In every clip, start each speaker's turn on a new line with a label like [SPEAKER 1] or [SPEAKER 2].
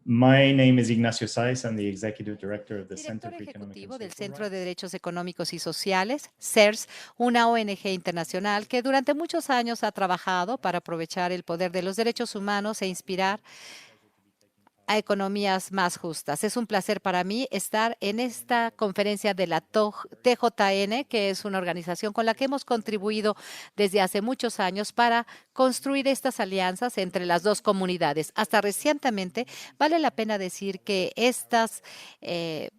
[SPEAKER 1] My name is Ignacio Saiz. I'm the Executive Director of the Center
[SPEAKER 2] Director
[SPEAKER 1] for Economic and
[SPEAKER 2] ejecutivo del
[SPEAKER 1] Social
[SPEAKER 2] Centro de
[SPEAKER 1] Rights.
[SPEAKER 2] Derechos Económicos y Sociales, CERS, una ONG internacional que durante muchos años ha trabajado para aprovechar el poder de los derechos humanos e inspirar a economías más justas. Es un placer para mí estar en esta conferencia de la TJN, que es una organización con la que hemos contribuido desde hace muchos años para construir estas alianzas entre las dos comunidades. Hasta recientemente, vale la pena decir que estas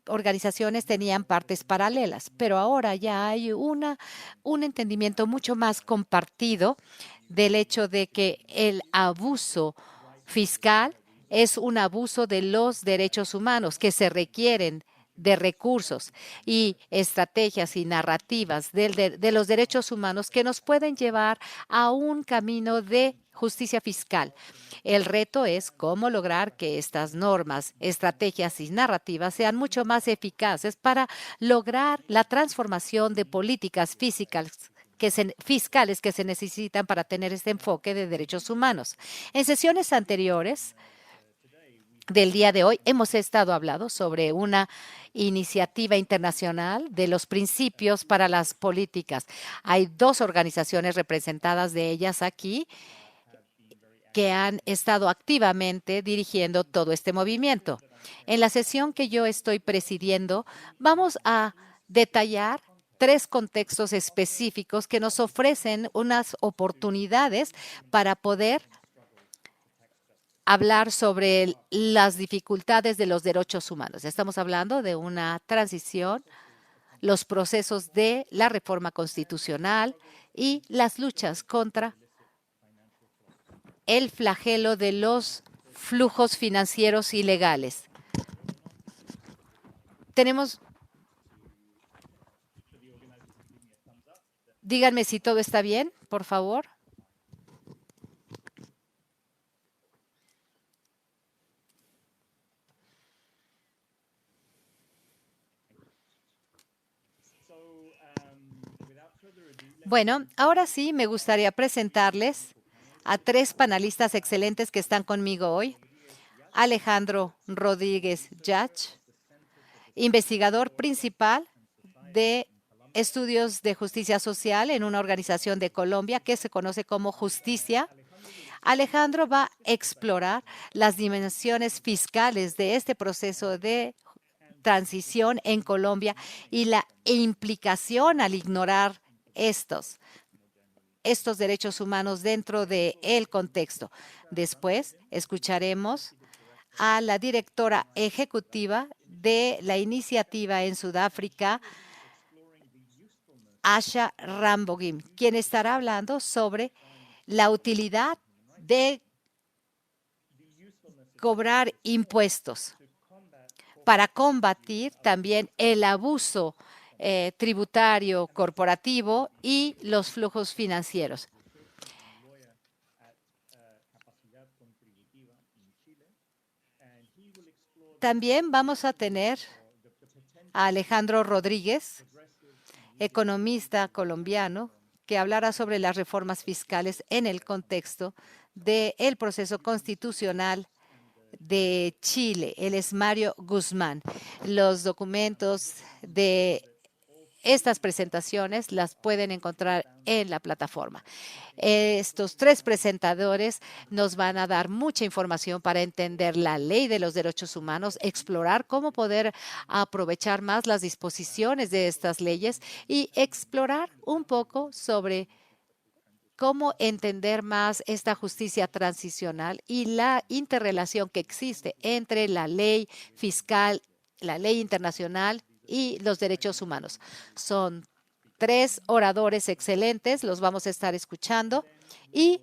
[SPEAKER 2] organizaciones tenían partes paralelas, pero ahora ya hay un entendimiento mucho más compartido del hecho de que el abuso fiscal es un abuso de los derechos humanos que se requieren de recursos y estrategias y narrativas de los derechos humanos que nos pueden llevar a un camino de justicia fiscal. El reto es cómo lograr que estas normas, estrategias y narrativas sean mucho más eficaces para lograr la transformación de políticas fiscales que se necesitan para tener este enfoque de derechos humanos. En sesiones anteriores, del día de hoy hemos estado hablando sobre una iniciativa internacional de los principios para las políticas. Hay dos organizaciones representadas de ellas aquí que han estado activamente dirigiendo todo este movimiento. En la sesión que yo estoy presidiendo, vamos a detallar tres contextos específicos que nos ofrecen unas oportunidades para poder hablar sobre las dificultades de los derechos humanos. Estamos hablando de una transición, los procesos de la reforma constitucional y las luchas contra el flagelo de los flujos financieros ilegales. Díganme si todo está bien, por favor. Bueno, ahora sí me gustaría presentarles a tres panelistas excelentes que están conmigo hoy. Alejandro Rodríguez Yach, investigador principal de estudios de justicia social en una organización de Colombia que se conoce como Justicia. Alejandro va a explorar las dimensiones fiscales de este proceso de transición en Colombia y la implicación al ignorar estos derechos humanos dentro del contexto. Después escucharemos a la directora ejecutiva de la iniciativa en Sudáfrica, Asha Rambogim, quien estará hablando sobre la utilidad de cobrar impuestos para combatir también el abuso tributario corporativo y los flujos financieros. También vamos a tener a Alejandro Rodríguez, economista colombiano, que hablará sobre las reformas fiscales en el contexto del proceso constitucional de Chile. Él es Mario Guzmán. Los documentos de estas presentaciones las pueden encontrar en la plataforma. Estos tres presentadores nos van a dar mucha información para entender la ley de los derechos humanos, explorar cómo poder aprovechar más las disposiciones de estas leyes y explorar un poco sobre cómo entender más esta justicia transicional y la interrelación que existe entre la ley fiscal, la ley internacional y los derechos humanos. Son tres oradores excelentes, los vamos a estar escuchando y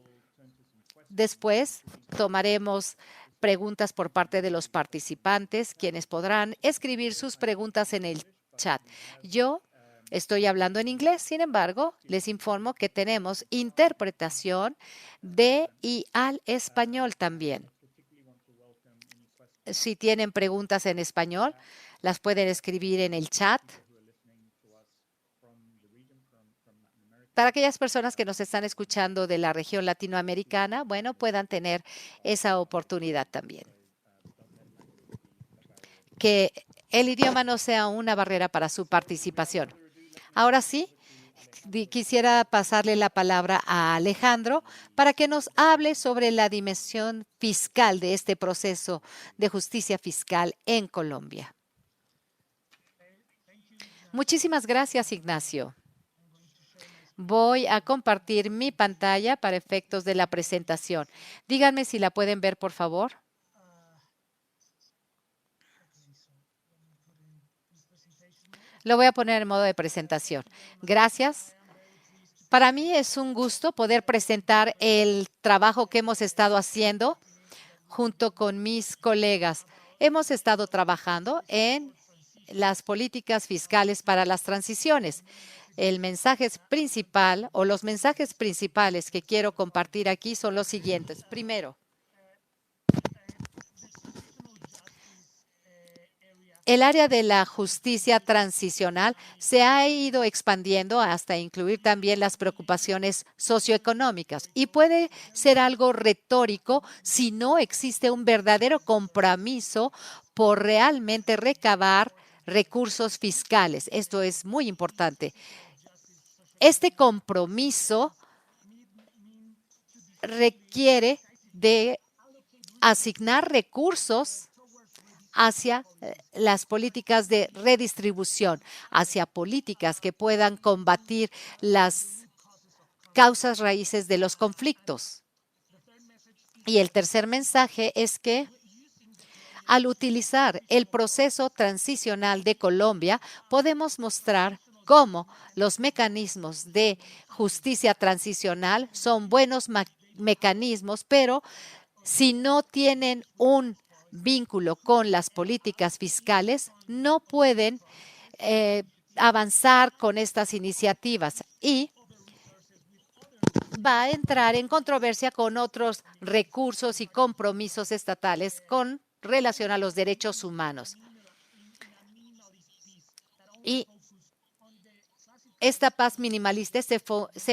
[SPEAKER 2] después tomaremos preguntas por parte de los participantes, quienes podrán escribir sus preguntas en el chat. Yo estoy hablando en inglés, sin embargo, les informo que tenemos interpretación de y al español también. Si tienen preguntas en español, las pueden escribir en el chat. Para aquellas personas que nos están escuchando de la región latinoamericana, bueno, puedan tener esa oportunidad también. que el idioma no sea una barrera para su participación. Ahora sí, quisiera pasarle la palabra a Alejandro para que nos hable sobre la dimensión fiscal de este proceso de justicia fiscal en Colombia. Muchísimas gracias, Ignacio. Voy a compartir mi pantalla para efectos de la presentación. Díganme si la pueden ver, por favor. Lo voy a poner en modo de presentación. Gracias. Para mí es un gusto poder presentar el trabajo que hemos estado haciendo junto con mis colegas. Hemos estado trabajando en las políticas fiscales para las transiciones. El mensaje principal o los mensajes principales que quiero compartir aquí son los siguientes. Primero, el área de la justicia transicional se ha ido expandiendo hasta incluir también las preocupaciones socioeconómicas y puede ser algo retórico si no existe un verdadero compromiso por realmente recabar recursos fiscales. Esto es muy importante. Este compromiso requiere de asignar recursos hacia las políticas de redistribución, hacia políticas que puedan combatir las causas raíces de los conflictos. Y el tercer mensaje es que al utilizar el proceso transicional de Colombia, podemos mostrar cómo los mecanismos de justicia transicional son buenos mecanismos, pero si no tienen un vínculo con las políticas fiscales, no pueden avanzar con estas iniciativas y va a entrar en controversia con otros recursos y compromisos estatales con relación a los derechos humanos. Y esta paz minimalista se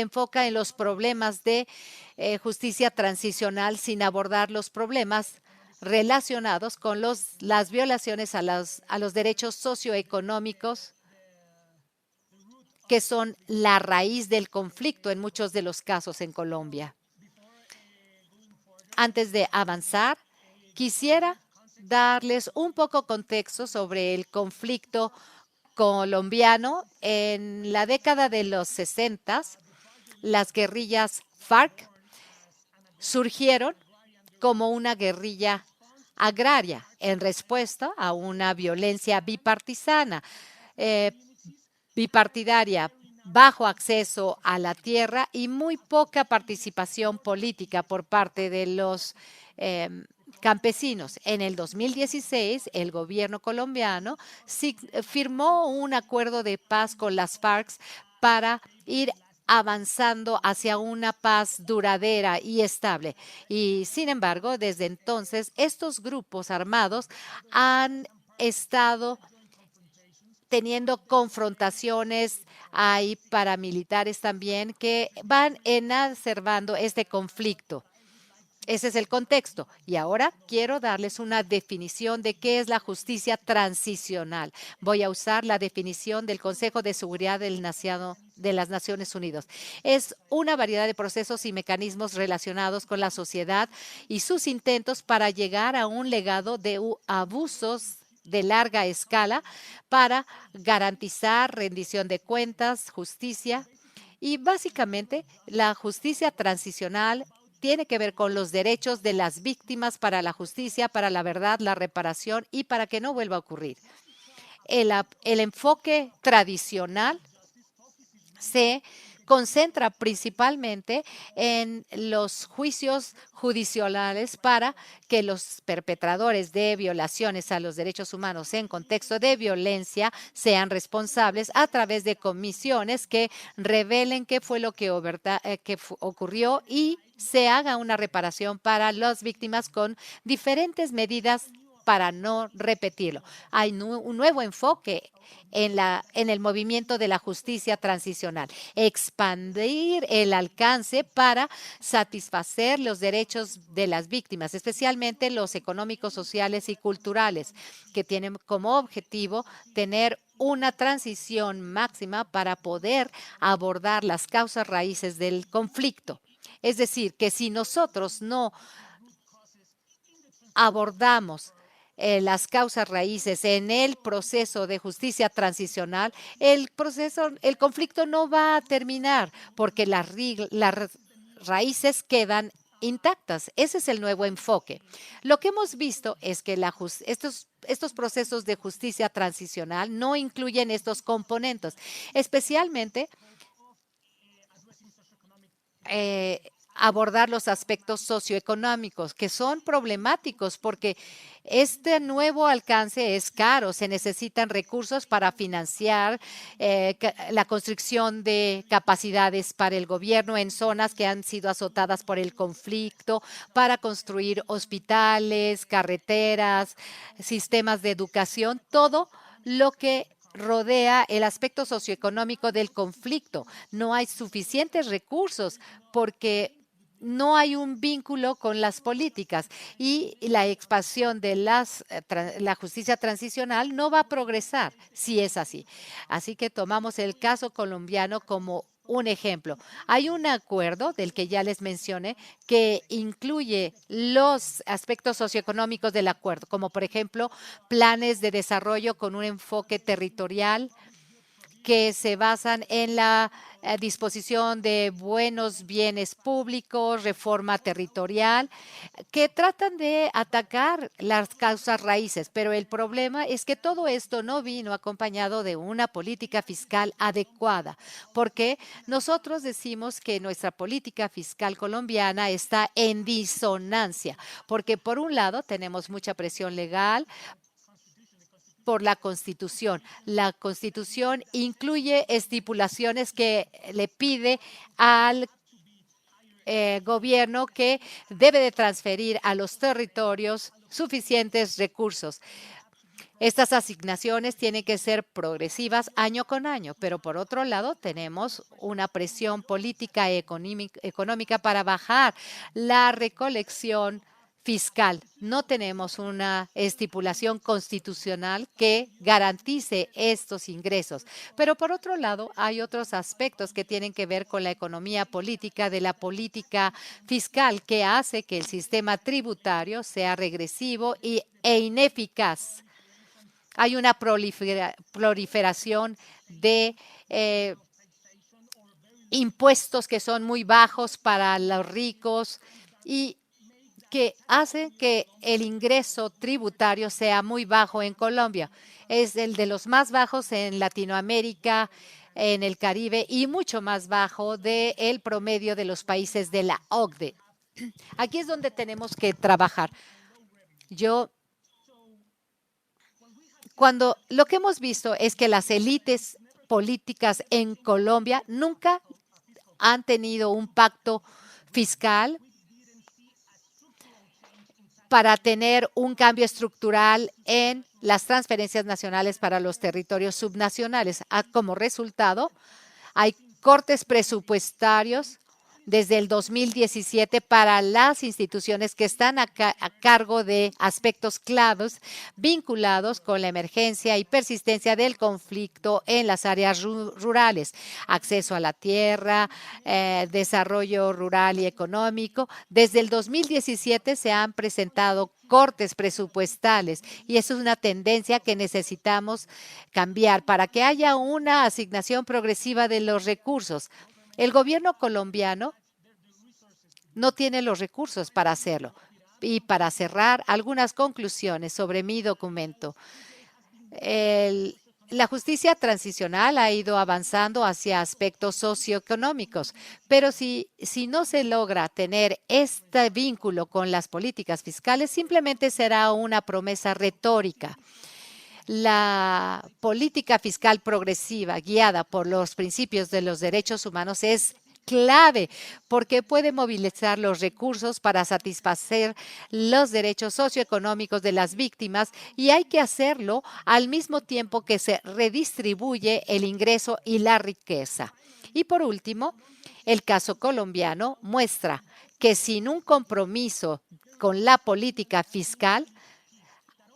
[SPEAKER 2] enfoca en los problemas de justicia transicional sin abordar los problemas relacionados con las violaciones a los derechos socioeconómicos que son la raíz del conflicto en muchos de los casos en Colombia. Antes de avanzar, quisiera darles un poco contexto sobre el conflicto colombiano. En la década de los 60, las guerrillas FARC surgieron como una guerrilla agraria en respuesta a una violencia bipartidaria, bajo acceso a la tierra y muy poca participación política por parte de los campesinos. En el 2016, el gobierno colombiano firmó un acuerdo de paz con las FARC para ir avanzando hacia una paz duradera y estable. Y sin embargo, desde entonces, estos grupos armados han estado teniendo confrontaciones, hay paramilitares también que van exacerbando este conflicto. Ese es el contexto. Y ahora quiero darles una definición de qué es la justicia transicional. Voy a usar la definición del Consejo de Seguridad de las Naciones Unidas. Es una variedad de procesos y mecanismos relacionados con la sociedad y sus intentos para llegar a un legado de abusos de larga escala para garantizar rendición de cuentas, justicia. Y básicamente la justicia transicional tiene que ver con los derechos de las víctimas para la justicia, para la verdad, la reparación y para que no vuelva a ocurrir. El enfoque tradicional se concentra principalmente en los juicios judiciales para que los perpetradores de violaciones a los derechos humanos en contexto de violencia sean responsables a través de comisiones que revelen qué fue lo que ocurrió y se haga una reparación para las víctimas con diferentes medidas para no repetirlo. Hay un nuevo enfoque en el movimiento de la justicia transicional, expandir el alcance para satisfacer los derechos de las víctimas, especialmente los económicos, sociales y culturales, que tienen como objetivo tener una transición máxima para poder abordar las causas raíces del conflicto. Es decir, que si nosotros no abordamos las causas raíces en el proceso de justicia transicional, el conflicto no va a terminar porque las raíces quedan intactas. Ese es el nuevo enfoque. Lo que hemos visto es que estos procesos de justicia transicional no incluyen estos componentes, especialmente abordar los aspectos socioeconómicos, que son problemáticos porque este nuevo alcance es caro. Se necesitan recursos para financiar la construcción de capacidades para el gobierno en zonas que han sido azotadas por el conflicto, para construir hospitales, carreteras, sistemas de educación, todo lo que rodea el aspecto socioeconómico del conflicto. No hay suficientes recursos porque no hay un vínculo con las políticas y la expansión de la justicia transicional no va a progresar si es así. Así que tomamos el caso colombiano como un ejemplo. Hay un acuerdo del que ya les mencioné que incluye los aspectos socioeconómicos del acuerdo, como por ejemplo planes de desarrollo con un enfoque territorial que se basan en la disposición de buenos bienes públicos, reforma territorial, que tratan de atacar las causas raíces. Pero el problema es que todo esto no vino acompañado de una política fiscal adecuada, porque nosotros decimos que nuestra política fiscal colombiana está en disonancia, porque por un lado tenemos mucha presión legal por la Constitución. La Constitución incluye estipulaciones que le pide al gobierno que debe de transferir a los territorios suficientes recursos. Estas asignaciones tienen que ser progresivas año con año, pero por otro lado tenemos una presión política y económica para bajar la recolección fiscal. No tenemos una estipulación constitucional que garantice estos ingresos. Pero por otro lado, hay otros aspectos que tienen que ver con la economía política de la política fiscal que hace que el sistema tributario sea regresivo e ineficaz. Hay una proliferación de impuestos que son muy bajos para los ricos y que hace que el ingreso tributario sea muy bajo en Colombia. Es el de los más bajos en Latinoamérica, en el Caribe y mucho más bajo del promedio de los países de la OCDE. Aquí es donde tenemos que trabajar. Cuando lo que hemos visto es que las élites políticas en Colombia nunca han tenido un pacto fiscal para tener un cambio estructural en las transferencias nacionales para los territorios subnacionales. Como resultado, hay cortes presupuestarios desde el 2017 para las instituciones que están a cargo de aspectos claves vinculados con la emergencia y persistencia del conflicto en las áreas rurales, acceso a la tierra, desarrollo rural y económico. Desde el 2017 se han presentado cortes presupuestales y eso es una tendencia que necesitamos cambiar para que haya una asignación progresiva de los recursos. El gobierno colombiano no tiene los recursos para hacerlo. Y para cerrar, algunas conclusiones sobre mi documento. La justicia transicional ha ido avanzando hacia aspectos socioeconómicos, pero si no se logra tener este vínculo con las políticas fiscales, simplemente será una promesa retórica. La política fiscal progresiva guiada por los principios de los derechos humanos es clave porque puede movilizar los recursos para satisfacer los derechos socioeconómicos de las víctimas y hay que hacerlo al mismo tiempo que se redistribuye el ingreso y la riqueza. Y por último, el caso colombiano muestra que sin un compromiso con la política fiscal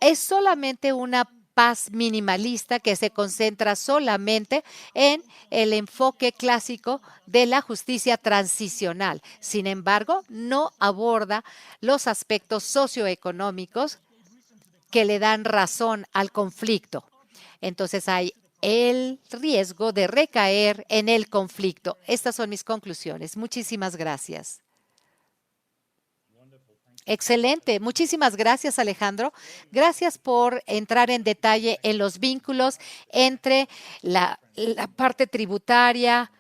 [SPEAKER 2] es solamente una paz minimalista que se concentra solamente en el enfoque clásico de la justicia transicional. Sin embargo, no aborda los aspectos socioeconómicos que le dan razón al conflicto. Entonces hay el riesgo de recaer en el conflicto. Estas son mis conclusiones. Muchísimas gracias. Excelente. Muchísimas gracias, Alejandro. Gracias por entrar en detalle en los vínculos entre la parte tributaria,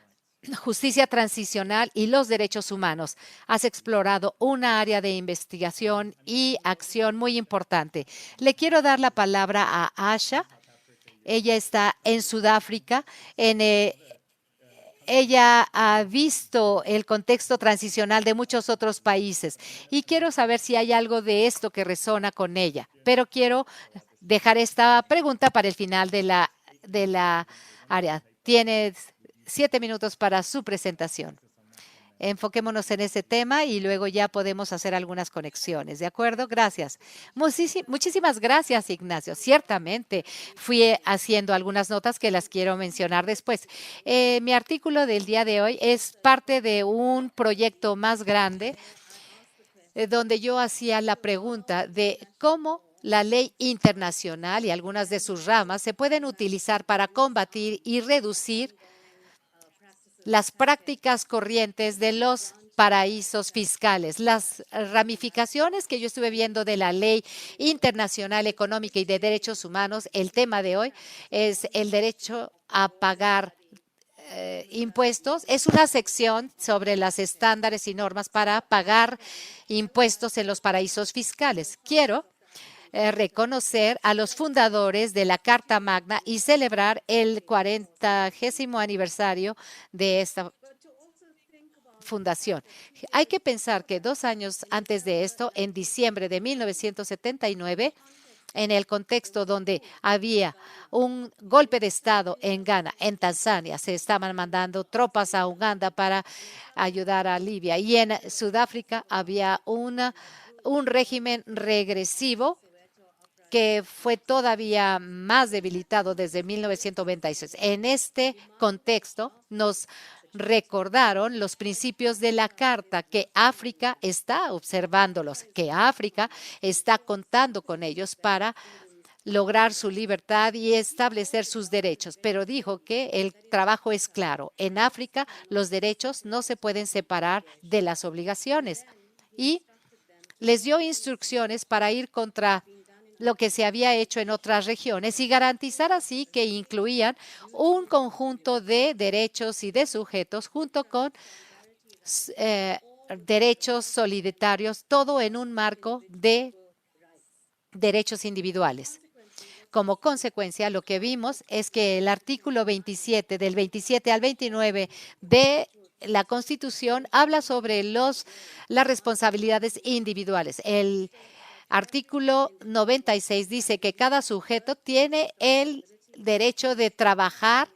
[SPEAKER 2] justicia transicional y los derechos humanos. Has explorado una área de investigación y acción muy importante. Le quiero dar la palabra a Asha. Ella está en Sudáfrica. Ella ha visto el contexto transicional de muchos otros países y quiero saber si hay algo de esto que resona con ella. Pero quiero dejar esta pregunta para el final de la área. Tienes 7 minutos para su presentación. Enfoquémonos en ese tema y luego ya podemos hacer algunas conexiones. ¿De acuerdo? Gracias. Muchísimas gracias, Ignacio. Ciertamente fui haciendo algunas notas que las quiero mencionar después. Mi artículo del día de hoy es parte de un proyecto más grande donde yo hacía la pregunta de cómo la ley internacional y algunas de sus ramas se pueden utilizar para combatir y reducir las prácticas corrientes de los paraísos fiscales. Las ramificaciones que yo estuve viendo de la ley internacional económica y de derechos humanos, el tema de hoy es el derecho a pagar impuestos. Es una sección sobre los estándares y normas para pagar impuestos en los paraísos fiscales. Quiero reconocer a los fundadores de la Carta Magna y celebrar el 40º aniversario de esta fundación. Hay que pensar que 2 años antes de esto, en diciembre de 1979, en el contexto donde había un golpe de Estado en Ghana, en Tanzania, se estaban mandando tropas a Uganda para ayudar a Libia y en Sudáfrica había un régimen regresivo que fue todavía más debilitado desde 1996. En este contexto nos recordaron los principios de la Carta, que África está observándolos, que África está contando con ellos para lograr su libertad y establecer sus derechos. Pero dijo que el trabajo es claro. En África los derechos no se pueden separar de las obligaciones. Y les dio instrucciones para ir contra lo que se había hecho en otras regiones y garantizar así que incluían un conjunto de derechos y de sujetos junto con derechos solidarios, todo en un marco de derechos individuales. Como consecuencia, lo que vimos es que el artículo 27, del 27 al 29 de la Constitución, habla sobre las responsabilidades individuales. El artículo 96 dice que cada sujeto tiene el derecho de trabajar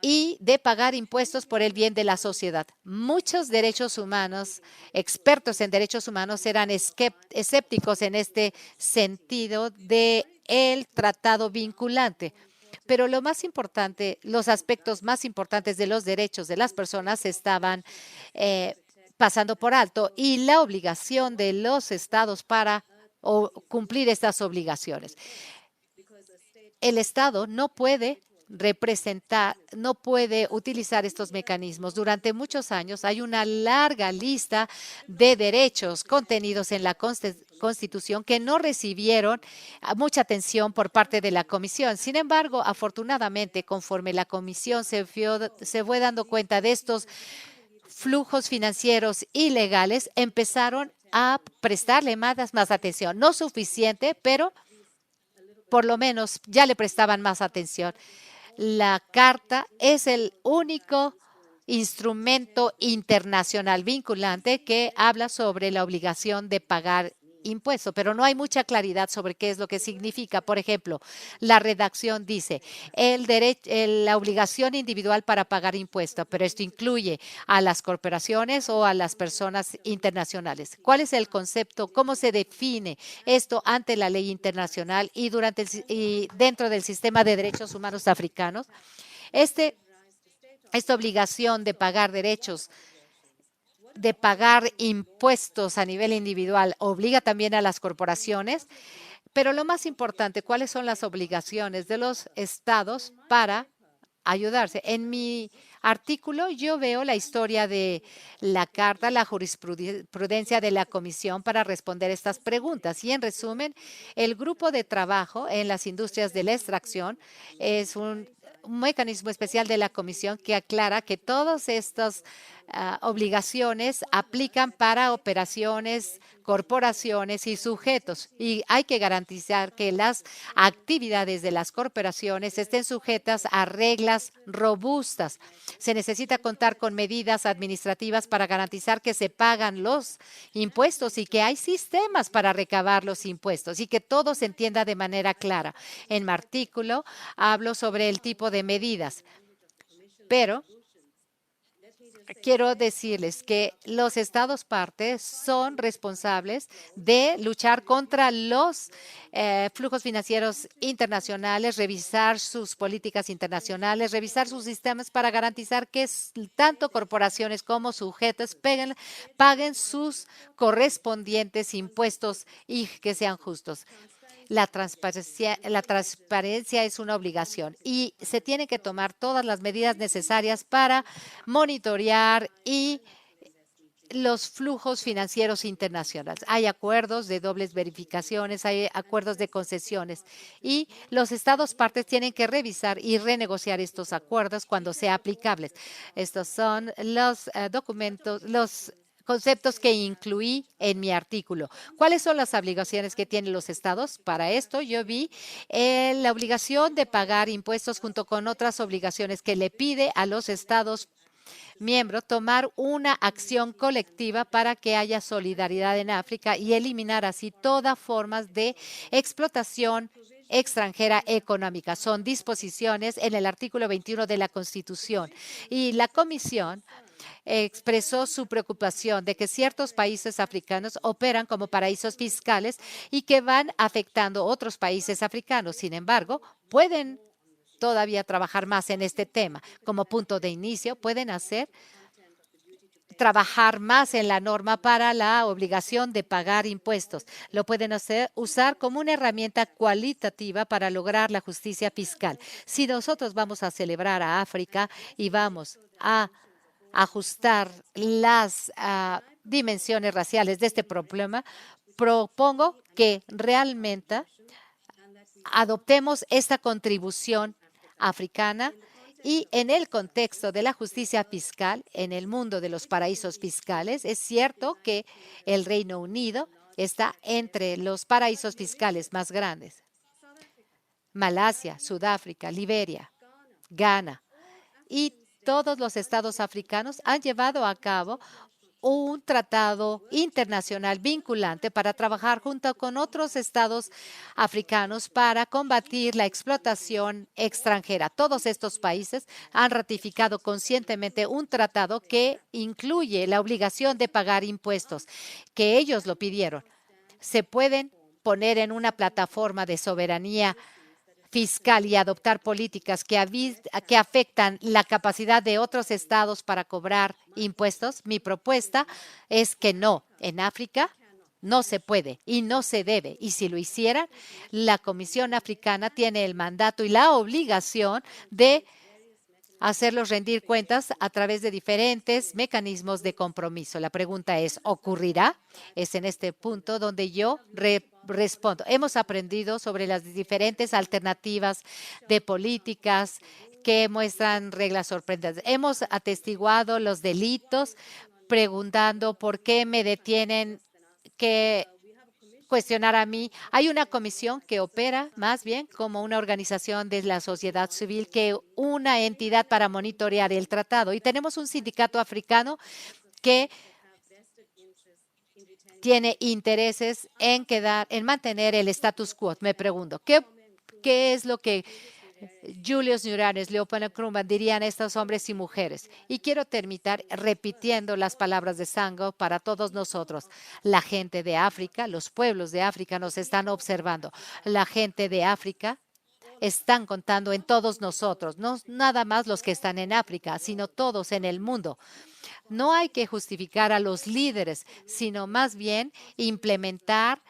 [SPEAKER 2] y de pagar impuestos por el bien de la sociedad. Muchos derechos humanos, expertos en derechos humanos, eran escépticos en este sentido del tratado vinculante. Pero lo más importante, los aspectos más importantes de los derechos de las personas estaban pasando por alto y la obligación de los estados para cumplir estas obligaciones. El Estado no puede no puede utilizar estos mecanismos. Durante muchos años hay una larga lista de derechos contenidos en la Constitución que no recibieron mucha atención por parte de la Comisión. Sin embargo, afortunadamente, conforme la Comisión se fue dando cuenta de estos flujos financieros ilegales, empezaron a prestarle más atención. No suficiente, pero por lo menos ya le prestaban más atención. La Carta es el único instrumento internacional vinculante que habla sobre la obligación de pagar impuestos, pero no hay mucha claridad sobre qué es lo que significa. Por ejemplo, la redacción dice la obligación individual para pagar impuestos, pero esto incluye a las corporaciones o a las personas internacionales. ¿Cuál es el concepto? ¿Cómo se define esto ante la ley internacional y dentro del sistema de derechos humanos africanos? Esta obligación de pagar impuestos a nivel individual obliga también a las corporaciones, pero lo más importante, ¿cuáles son las obligaciones de los estados para ayudarse? En mi artículo yo veo la historia de la carta, la jurisprudencia de la Comisión para responder estas preguntas. Y en resumen, el grupo de trabajo en las industrias de la extracción es un mecanismo especial de la Comisión que aclara que todas estas obligaciones aplican para operaciones, corporaciones y sujetos. Y hay que garantizar que las actividades de las corporaciones estén sujetas a reglas robustas. Se necesita contar con medidas administrativas para garantizar que se pagan los impuestos y que hay sistemas para recabar los impuestos y que todo se entienda de manera clara. En mi artículo hablo sobre el tipo de medidas, pero quiero decirles que los estados partes son responsables de luchar contra los flujos financieros internacionales, revisar sus políticas internacionales, revisar sus sistemas para garantizar que tanto corporaciones como sujetos paguen sus correspondientes impuestos y que sean justos. La transparencia es una obligación y se tienen que tomar todas las medidas necesarias para monitorear los flujos financieros internacionales. Hay acuerdos de dobles verificaciones, hay acuerdos de concesiones y los estados partes tienen que revisar y renegociar estos acuerdos cuando sea aplicables. Estos son los los conceptos que incluí en mi artículo. ¿Cuáles son las obligaciones que tienen los estados? Para esto yo vi la obligación de pagar impuestos junto con otras obligaciones que le pide a los estados miembros tomar una acción colectiva para que haya solidaridad en África y eliminar así todas formas de explotación extranjera económica. Son disposiciones en el artículo 21 de la Constitución y la Comisión expresó su preocupación de que ciertos países africanos operan como paraísos fiscales y que van afectando a otros países africanos. Sin embargo, pueden todavía trabajar más en este tema. Como punto de inicio, pueden trabajar más en la norma para la obligación de pagar impuestos. Lo pueden usar como una herramienta cualitativa para lograr la justicia fiscal. Si nosotros vamos a celebrar a África y vamos a ajustar las dimensiones raciales de este problema, propongo que realmente adoptemos esta contribución africana y en el contexto de la justicia fiscal, en el mundo de los paraísos fiscales, es cierto que el Reino Unido está entre los paraísos fiscales más grandes. Malasia, Sudáfrica, Liberia, Ghana y todos los estados africanos han llevado a cabo un tratado internacional vinculante para trabajar junto con otros estados africanos para combatir la explotación extranjera. Todos estos países han ratificado conscientemente un tratado que incluye la obligación de pagar impuestos, que ellos lo pidieron. Se pueden poner en una plataforma de soberanía fiscal y adoptar políticas que afectan la capacidad de otros estados para cobrar impuestos. Mi propuesta es que no, en África no se puede y no se debe. Y si lo hicieran, la Comisión Africana tiene el mandato y la obligación de hacerlos rendir cuentas a través de diferentes mecanismos de compromiso. La pregunta es, ¿ocurrirá? Es en este punto donde yo respondo. Hemos aprendido sobre las diferentes alternativas de políticas que muestran reglas sorprendentes. Hemos atestiguado los delitos preguntando por qué me detienen, que cuestionar a mí. Hay una comisión que opera más bien como una organización de la sociedad civil que una entidad para monitorear el tratado. Y tenemos un sindicato africano que tiene intereses en mantener el status quo. Me pregunto, ¿qué es lo que Julius Nyerere, Leopold Krumah dirían estos hombres y mujeres? Y quiero terminar repitiendo las palabras de Sango para todos nosotros. La gente de África, los pueblos de África nos están observando. La gente de África están contando en todos nosotros, no nada más los que están en África, sino todos en el mundo. No hay que justificar a los líderes, sino más bien implementar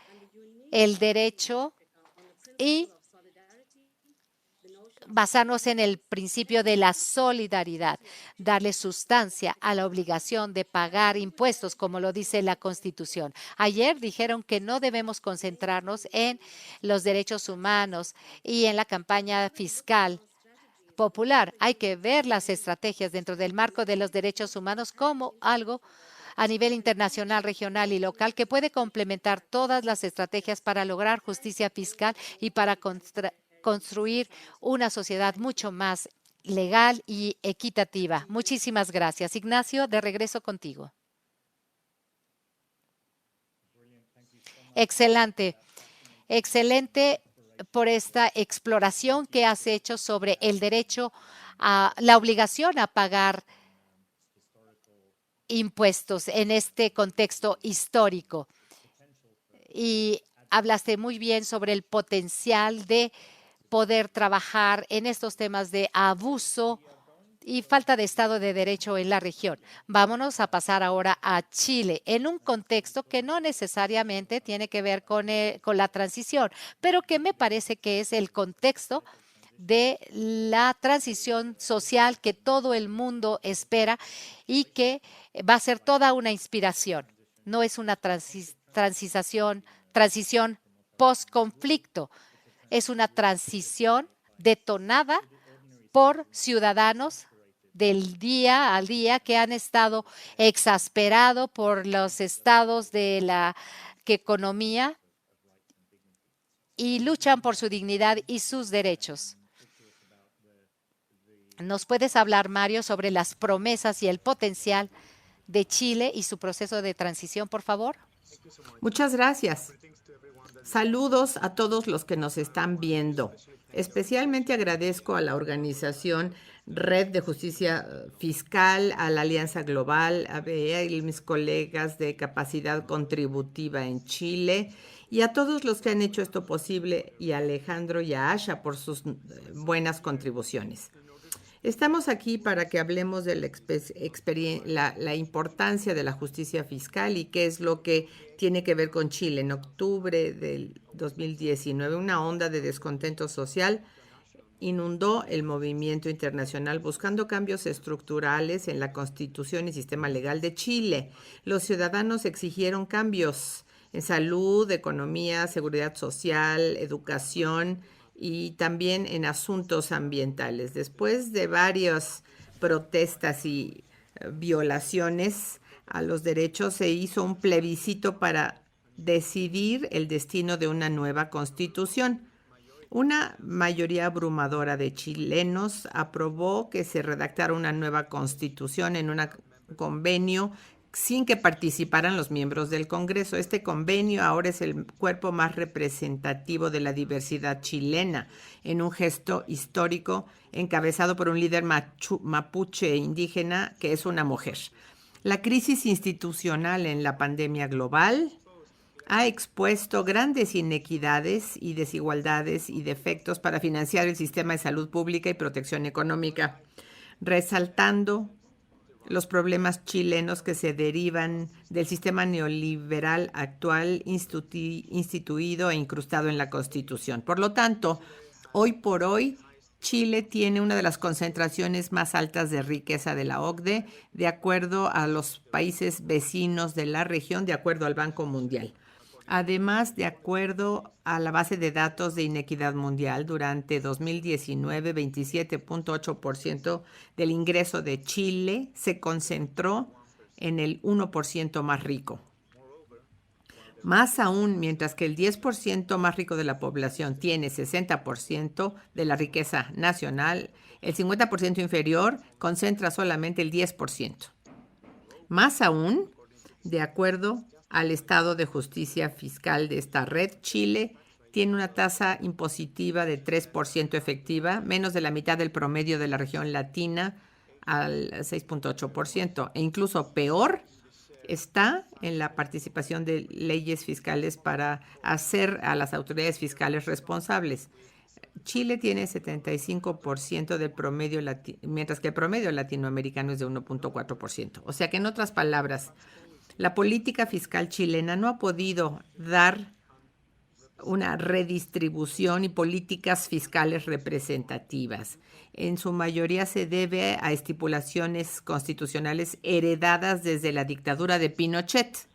[SPEAKER 2] el derecho y basarnos en el principio de la solidaridad, darle sustancia a la obligación de pagar impuestos, como lo dice la Constitución. Ayer dijeron que no debemos concentrarnos en los derechos humanos y en la campaña fiscal popular. Hay que ver las estrategias dentro del marco de los derechos humanos como algo a nivel internacional, regional y local que puede complementar todas las estrategias para lograr justicia fiscal y para construir una sociedad mucho más legal y equitativa. Muchísimas gracias. Ignacio, de regreso contigo. Excelente. Excelente por esta exploración que has hecho sobre el derecho a la obligación a pagar impuestos en este contexto histórico. Y hablaste muy bien sobre el potencial de poder trabajar en estos temas de abuso y falta de Estado de Derecho en la región. Vámonos a pasar ahora a Chile, en un contexto que no necesariamente tiene que ver con la transición, pero que me parece que es el contexto de la transición social que todo el mundo espera y que va a ser toda una inspiración. No es una transición post-conflicto, es una transición detonada por ciudadanos del día al día que han estado exasperados por los estados de la economía y luchan por su dignidad y sus derechos. ¿Nos puedes hablar, Mario, sobre las promesas y el potencial de Chile y su proceso de transición, por favor?
[SPEAKER 3] Muchas gracias. Saludos a todos los que nos están viendo. Especialmente agradezco a la organización Red de Justicia Fiscal, a la Alianza Global, a BEA y mis colegas de Capacidad Contributiva en Chile y a todos los que han hecho esto posible y a Alejandro y a Asha por sus buenas contribuciones. Estamos aquí para que hablemos de la importancia de la justicia fiscal y qué es lo que tiene que ver con Chile. En octubre del 2019, una onda de descontento social inundó el movimiento internacional buscando cambios estructurales en la Constitución y sistema legal de Chile. Los ciudadanos exigieron cambios en salud, economía, seguridad social, educación y también en asuntos ambientales. Después de varias protestas y violaciones a los derechos, se hizo un plebiscito para decidir el destino de una nueva constitución. Una mayoría abrumadora de chilenos aprobó que se redactara una nueva constitución en un convenio sin que participaran los miembros del Congreso. Este convenio ahora es el cuerpo más representativo de la diversidad chilena, en un gesto histórico encabezado por un líder mapuche indígena que es una mujer. La crisis institucional en la pandemia global ha expuesto grandes inequidades y desigualdades y defectos para financiar el sistema de salud pública y protección económica, resaltando los problemas chilenos que se derivan del sistema neoliberal actual instituido e incrustado en la Constitución. Por lo tanto, hoy por hoy, Chile tiene una de las concentraciones más altas de riqueza de la OCDE, de acuerdo a los países vecinos de la región, de acuerdo al Banco Mundial. Además, de acuerdo a la base de datos de inequidad mundial, durante 2019, 27.8% del ingreso de Chile se concentró en el 1% más rico. Más aún, mientras que el 10% más rico de la población tiene 60% de la riqueza nacional, el 50% inferior concentra solamente el 10%. Más aún, de acuerdo al estado de justicia fiscal de esta red, Chile tiene una tasa impositiva de 3% efectiva, menos de la mitad del promedio de la región latina, al 6.8%, e incluso peor está en la participación de leyes fiscales para hacer a las autoridades fiscales responsables. Chile tiene 75% del promedio, mientras que el promedio latinoamericano es de 1.4%. O sea que, en otras palabras, la política fiscal chilena no ha podido dar una redistribución y políticas fiscales representativas. En su mayoría se debe a estipulaciones constitucionales heredadas desde la dictadura de Pinochet.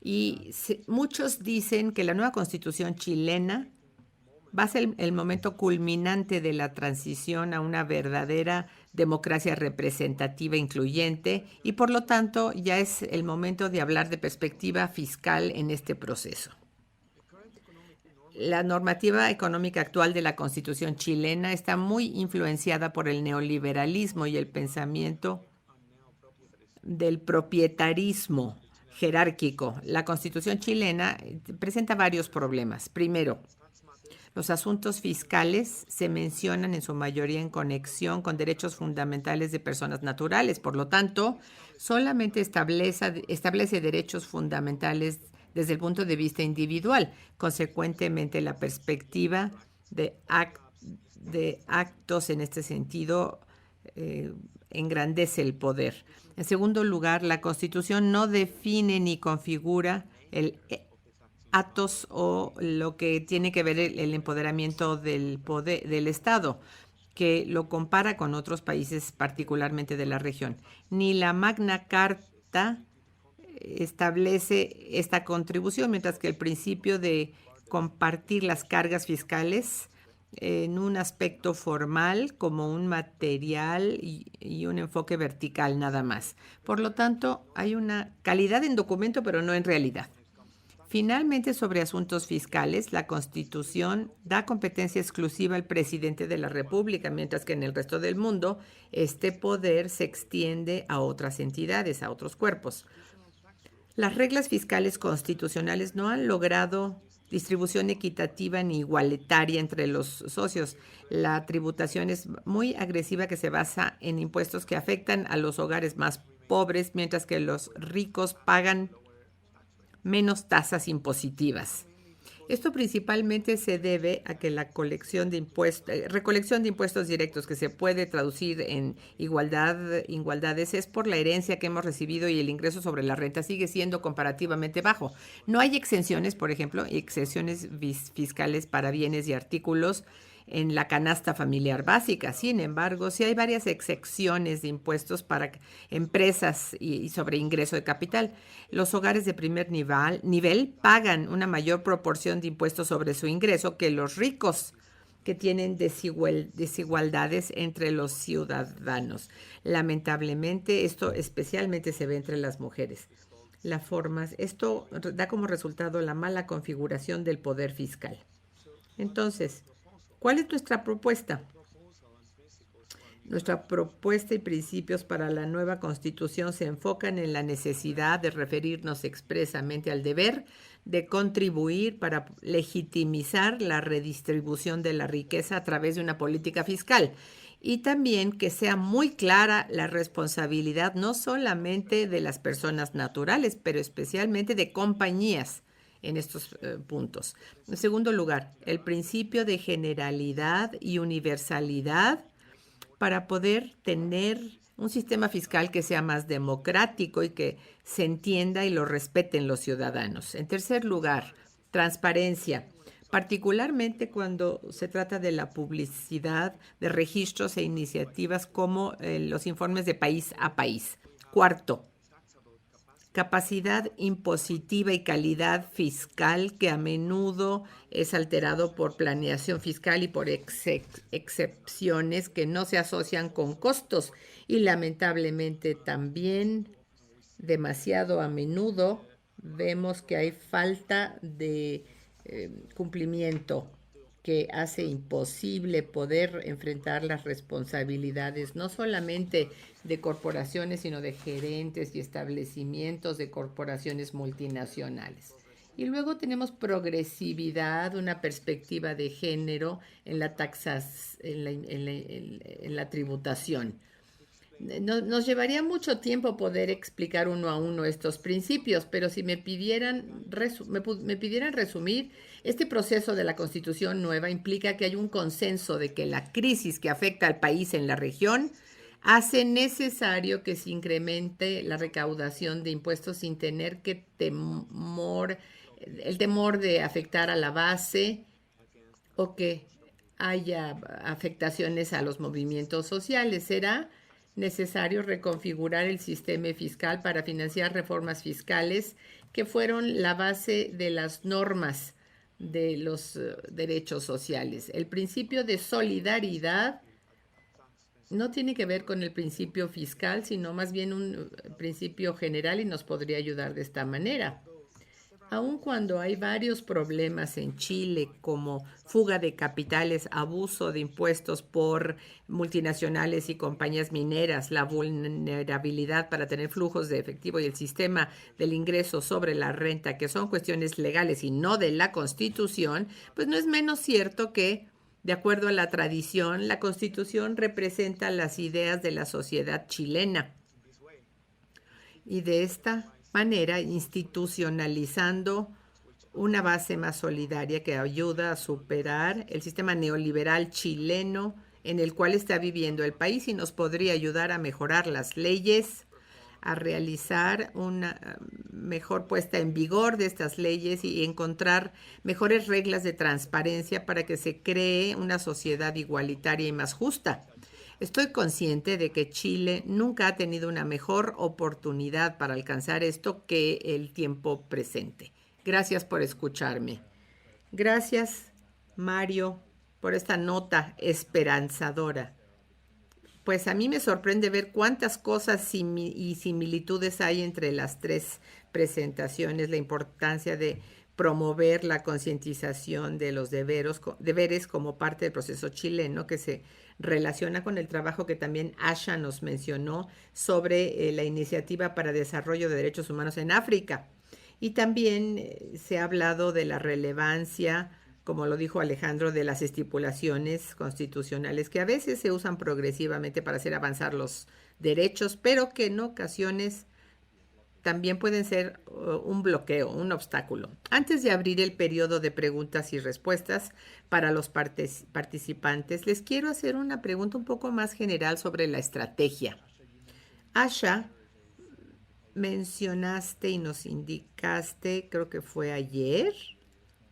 [SPEAKER 3] Y muchos dicen que la nueva constitución chilena va a ser el momento culminante de la transición a una verdadera democracia representativa incluyente y, por lo tanto, ya es el momento de hablar de perspectiva fiscal en este proceso. La normativa económica actual de la Constitución chilena está muy influenciada por el neoliberalismo y el pensamiento del propietarismo jerárquico. La Constitución chilena presenta varios problemas. Primero, los asuntos fiscales se mencionan en su mayoría en conexión con derechos fundamentales de personas naturales. Por lo tanto, solamente establece derechos fundamentales desde el punto de vista individual. Consecuentemente, la perspectiva de actos en este sentido engrandece el poder. En segundo lugar, la Constitución no define ni configura el actos o lo que tiene que ver el empoderamiento del poder del Estado, que lo compara con otros países, particularmente de la región. Ni la Magna Carta establece esta contribución, mientras que el principio de compartir las cargas fiscales en un aspecto formal como un material y un enfoque vertical nada más. Por lo tanto, hay una calidad en documento, pero no en realidad. Finalmente, sobre asuntos fiscales, la Constitución da competencia exclusiva al presidente de la República, mientras que en el resto del mundo este poder se extiende a otras entidades, a otros cuerpos. Las reglas fiscales constitucionales no han logrado distribución equitativa ni igualitaria entre los socios. La tributación es muy agresiva, que se basa en impuestos que afectan a los hogares más pobres, mientras que los ricos pagan menos tasas impositivas. Esto principalmente se debe a que la recolección de impuestos directos, que se puede traducir en igualdades, es por la herencia que hemos recibido, y el ingreso sobre la renta sigue siendo comparativamente bajo. No hay exenciones, por ejemplo, exenciones fiscales para bienes y artículos en la canasta familiar básica. Sin embargo, sí hay varias excepciones de impuestos para empresas y sobre ingreso de capital. Los hogares de primer nivel pagan una mayor proporción de impuestos sobre su ingreso que los ricos, que tienen desigualdades entre los ciudadanos. Lamentablemente, esto especialmente se ve entre las mujeres. Esto da como resultado la mala configuración del poder fiscal. Entonces, ¿cuál es nuestra propuesta? Nuestra propuesta y principios para la nueva Constitución se enfocan en la necesidad de referirnos expresamente al deber de contribuir para legitimizar la redistribución de la riqueza a través de una política fiscal, y también que sea muy clara la responsabilidad no solamente de las personas naturales, pero especialmente de compañías en estos puntos. En segundo lugar, el principio de generalidad y universalidad para poder tener un sistema fiscal que sea más democrático y que se entienda y lo respeten los ciudadanos. En tercer lugar, transparencia, particularmente cuando se trata de la publicidad de registros e iniciativas como los informes de país a país. Cuarto, capacidad impositiva y calidad fiscal, que a menudo es alterado por planeación fiscal y por excepciones que no se asocian con costos, y lamentablemente también demasiado a menudo vemos que hay falta de cumplimiento que hace imposible poder enfrentar las responsabilidades, no solamente de corporaciones, sino de gerentes y establecimientos de corporaciones multinacionales. Y luego tenemos progresividad, una perspectiva de género en la en la tributación. Nos llevaría mucho tiempo poder explicar uno a uno estos principios, pero si me pidieran resumir, este proceso de la Constitución nueva implica que hay un consenso de que la crisis que afecta al país en la región hace necesario que se incremente la recaudación de impuestos sin tener que el temor de afectar a la base o que haya afectaciones a los movimientos sociales. Será necesario reconfigurar el sistema fiscal para financiar reformas fiscales que fueron la base de las normas de los derechos sociales. El principio de solidaridad no tiene que ver con el principio fiscal, sino más bien un principio general y nos podría ayudar de esta manera. Aun cuando hay varios problemas en Chile, como fuga de capitales, abuso de impuestos por multinacionales y compañías mineras, la vulnerabilidad para tener flujos de efectivo y el sistema del ingreso sobre la renta, que son cuestiones legales y no de la Constitución, pues no es menos cierto que, de acuerdo a la tradición, la Constitución representa las ideas de la sociedad chilena. Y de esta manera, institucionalizando una base más solidaria que ayuda a superar el sistema neoliberal chileno en el cual está viviendo el país y nos podría ayudar a mejorar las leyes, a realizar una mejor puesta en vigor de estas leyes y encontrar mejores reglas de transparencia para que se cree una sociedad igualitaria y más justa. Estoy consciente de que Chile nunca ha tenido una mejor oportunidad para alcanzar esto que el tiempo presente. Gracias por escucharme. Gracias, Mario, por esta nota esperanzadora. Pues a mí me sorprende ver cuántas cosas y similitudes hay entre las tres presentaciones, la importancia de promover la concientización de los deberes como parte del proceso chileno que se relaciona con el trabajo que también Asha nos mencionó sobre la iniciativa para desarrollo de derechos humanos en África. Y también se ha hablado de la relevancia, como lo dijo Alejandro, de las estipulaciones constitucionales que a veces se usan progresivamente para hacer avanzar los derechos, pero que en ocasiones también pueden ser un bloqueo, un obstáculo. Antes de abrir el periodo de preguntas y respuestas para los participantes, les quiero hacer una pregunta un poco más general sobre la estrategia. Asha, mencionaste y nos indicaste, creo que fue ayer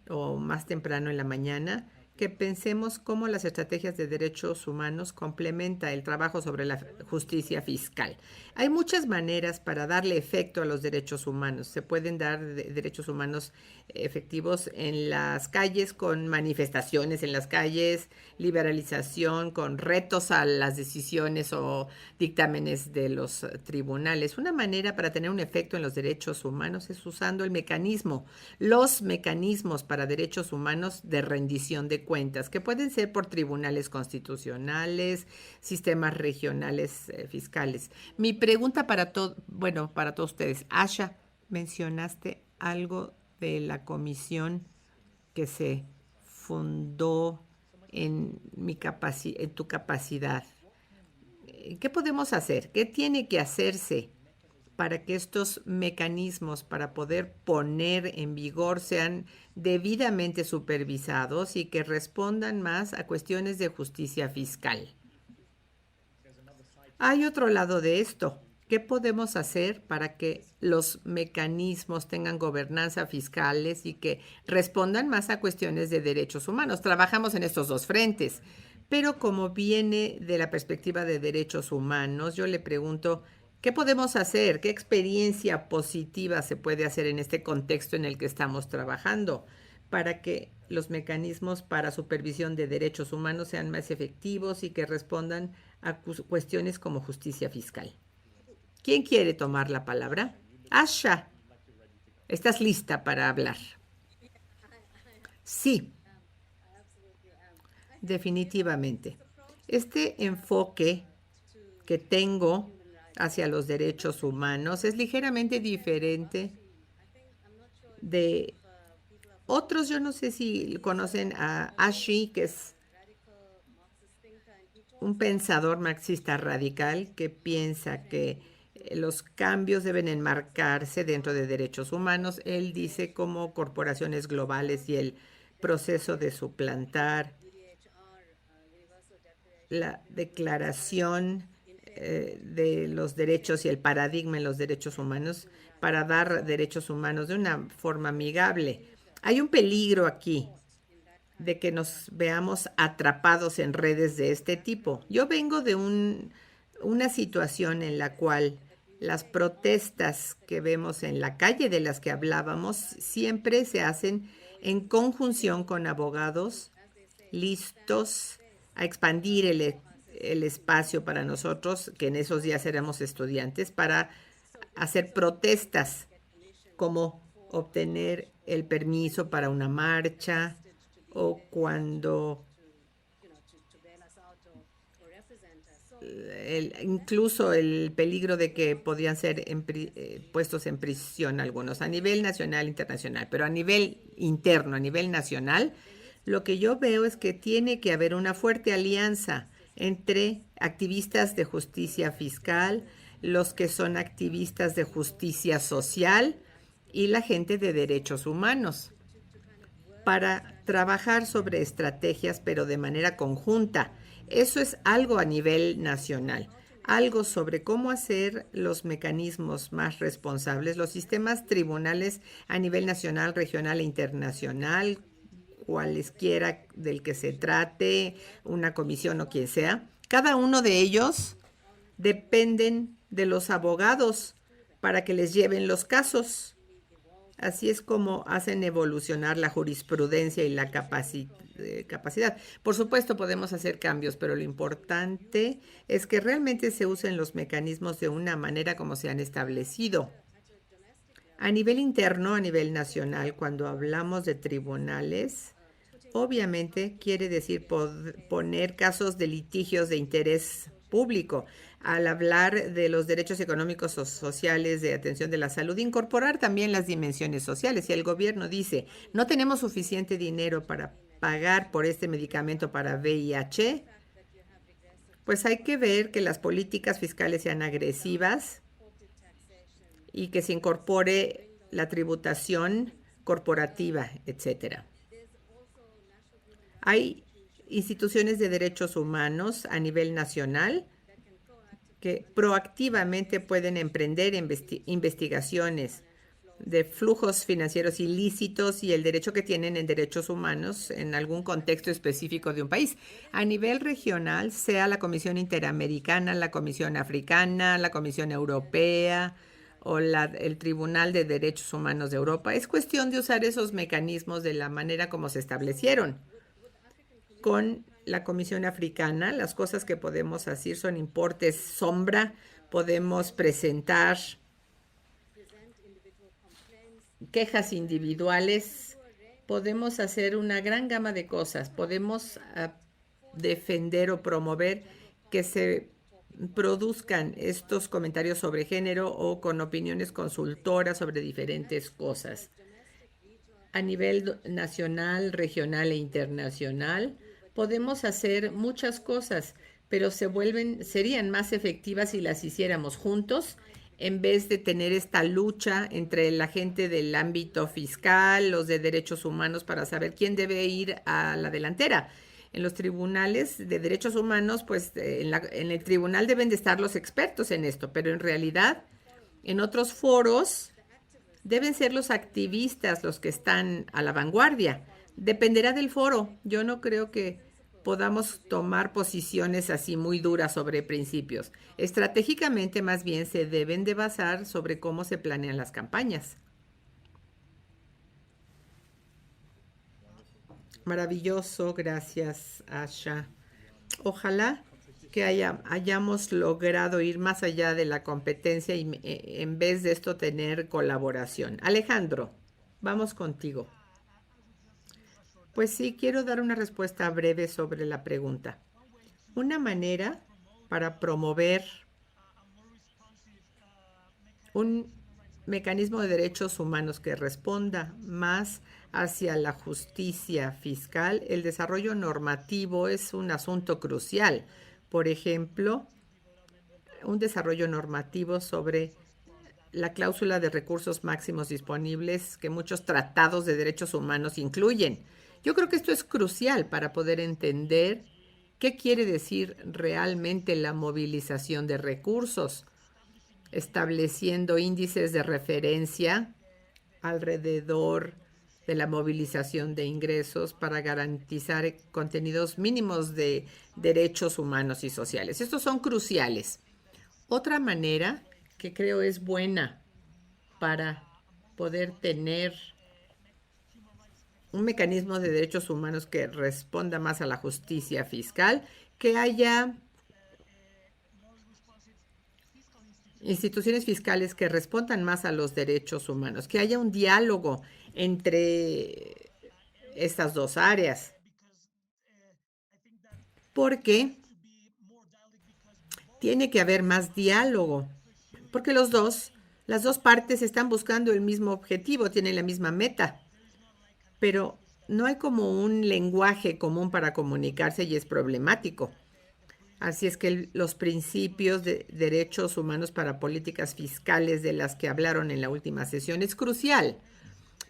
[SPEAKER 3] o más temprano en la mañana, que pensemos cómo las estrategias de derechos humanos complementan el trabajo sobre la justicia fiscal. Hay muchas maneras para darle efecto a los derechos humanos. Se pueden dar derechos humanos efectivos en las calles, con manifestaciones en las calles, liberalización, con retos a las decisiones o dictámenes de los tribunales. Una manera para tener un efecto en los derechos humanos es usando los mecanismos para derechos humanos de rendición de cuentas, que pueden ser por tribunales constitucionales, sistemas regionales fiscales. Mi pregunta para todos ustedes. Asha, mencionaste algo de la comisión que se fundó en tu capacidad. ¿Qué podemos hacer? ¿Qué tiene que hacerse para que estos mecanismos para poder poner en vigor sean debidamente supervisados y que respondan más a cuestiones de justicia fiscal? Hay otro lado de esto. ¿Qué podemos hacer para que los mecanismos tengan gobernanza fiscales y que respondan más a cuestiones de derechos humanos? Trabajamos en estos dos frentes, pero como viene de la perspectiva de derechos humanos, yo le pregunto, ¿qué podemos hacer? ¿Qué experiencia positiva se puede hacer en este contexto en el que estamos trabajando para que los mecanismos para supervisión de derechos humanos sean más efectivos y que respondan a cuestiones como justicia fiscal? ¿Quién quiere tomar la palabra? Asha, ¿Estás lista para hablar? Sí, definitivamente. Este enfoque que tengo hacia los derechos humanos es ligeramente diferente de otros. Yo no sé si conocen a Ashi, que es un pensador marxista radical que piensa que los cambios deben enmarcarse dentro de derechos humanos. Él dice como corporaciones globales y el proceso de suplantar la declaración de los derechos y el paradigma en los derechos humanos para dar derechos humanos de una forma amigable. Hay un peligro aquí de que nos veamos atrapados en redes de este tipo. Yo vengo de una situación en la cual las protestas que vemos en la calle, de las que hablábamos, siempre se hacen en conjunción con abogados listos a expandir el espacio para nosotros, que en esos días éramos estudiantes, para hacer protestas como obtener el permiso para una marcha o cuando incluso el peligro de que podían ser puestos en prisión algunos a nivel nacional, internacional, pero a nivel interno, a nivel nacional, lo que yo veo es que tiene que haber una fuerte alianza entre activistas de justicia fiscal, los que son activistas de justicia social y la gente de derechos humanos, para trabajar sobre estrategias, pero de manera conjunta. Eso es algo a nivel nacional, algo sobre cómo hacer los mecanismos más responsables, los sistemas tribunales a nivel nacional, regional e internacional, cualesquiera del que se trate, una comisión o quien sea. Cada uno de ellos dependen de los abogados para que les lleven los casos. Así es como hacen evolucionar la jurisprudencia y la capacidad. Por supuesto, podemos hacer cambios, pero lo importante es que realmente se usen los mecanismos de una manera como se han establecido. A nivel interno, a nivel nacional, cuando hablamos de tribunales, obviamente quiere decir poner casos de litigios de interés público. Al hablar de los derechos económicos o sociales, de atención de la salud, incorporar también las dimensiones sociales. Si el gobierno dice, no tenemos suficiente dinero para pagar por este medicamento para VIH, pues hay que ver que las políticas fiscales sean agresivas y que se incorpore la tributación corporativa, etcétera. Hay instituciones de derechos humanos a nivel nacional que proactivamente pueden emprender investigaciones de flujos financieros ilícitos y el derecho que tienen en derechos humanos en algún contexto específico de un país. A nivel regional, sea la Comisión Interamericana, la Comisión Africana, la Comisión Europea o el Tribunal de Derechos Humanos de Europa, es cuestión de usar esos mecanismos de la manera como se establecieron. Con la Comisión Africana, las cosas que podemos hacer son importes sombra, podemos presentar quejas individuales, podemos hacer una gran gama de cosas, podemos defender o promover que se produzcan estos comentarios sobre género o con opiniones consultoras sobre diferentes cosas. A nivel nacional, regional e internacional, podemos hacer muchas cosas, pero serían más efectivas si las hiciéramos juntos en vez de tener esta lucha entre la gente del ámbito fiscal, los de derechos humanos, para saber quién debe ir a la delantera. En los tribunales de derechos humanos, pues en el tribunal deben de estar los expertos en esto, pero en realidad en otros foros deben ser los activistas los que están a la vanguardia. Dependerá del foro. Yo no creo que podamos tomar posiciones así muy duras sobre principios. Estratégicamente, más bien, se deben de basar sobre cómo se planean las campañas. Maravilloso, gracias, Asha. Ojalá que hayamos logrado ir más allá de la competencia y en vez de esto tener colaboración. Alejandro, vamos contigo. Pues sí, quiero dar una respuesta breve sobre la pregunta. Una manera para promover un mecanismo de derechos humanos que responda más hacia la justicia fiscal, el desarrollo normativo es un asunto crucial. Por ejemplo, un desarrollo normativo sobre la cláusula de recursos máximos disponibles que muchos tratados de derechos humanos incluyen. Yo creo que esto es crucial para poder entender qué quiere decir realmente la movilización de recursos, estableciendo índices de referencia alrededor de la movilización de ingresos para garantizar contenidos mínimos de derechos humanos y sociales. Estos son cruciales. Otra manera que creo es buena para poder tener un mecanismo de derechos humanos que responda más a la justicia fiscal, que haya instituciones fiscales que respondan más a los derechos humanos, que haya un diálogo entre estas dos áreas, porque tiene que haber más diálogo, porque las dos partes están buscando el mismo objetivo, tienen la misma meta, pero no hay como un lenguaje común para comunicarse y es problemático. Así es que los principios de derechos humanos para políticas fiscales de las que hablaron en la última sesión es crucial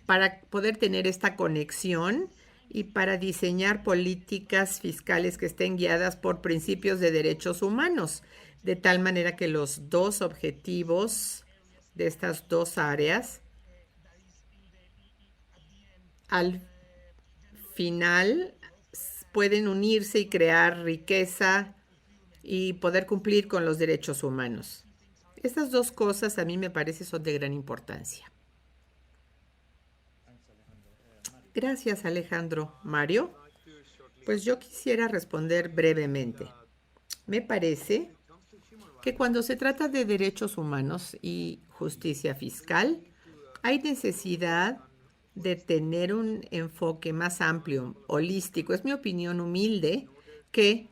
[SPEAKER 3] para poder tener esta conexión y para diseñar políticas fiscales que estén guiadas por principios de derechos humanos, de tal manera que los dos objetivos de estas dos áreas al final pueden unirse y crear riqueza y poder cumplir con los derechos humanos. Estas dos cosas a mí me parece son de gran importancia. Gracias, Alejandro. Mario, pues yo quisiera responder brevemente. Me parece que cuando se trata de derechos humanos y justicia fiscal, hay necesidad de tener un enfoque más amplio, holístico. Es mi opinión humilde que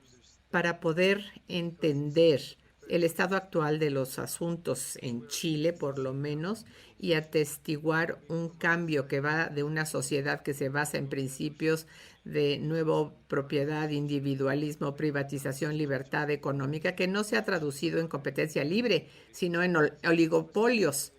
[SPEAKER 3] para poder entender el estado actual de los asuntos en Chile, por lo menos, y atestiguar un cambio que va de una sociedad que se basa en principios de nueva propiedad, individualismo, privatización, libertad económica, que no se ha traducido en competencia libre, sino en oligopolios,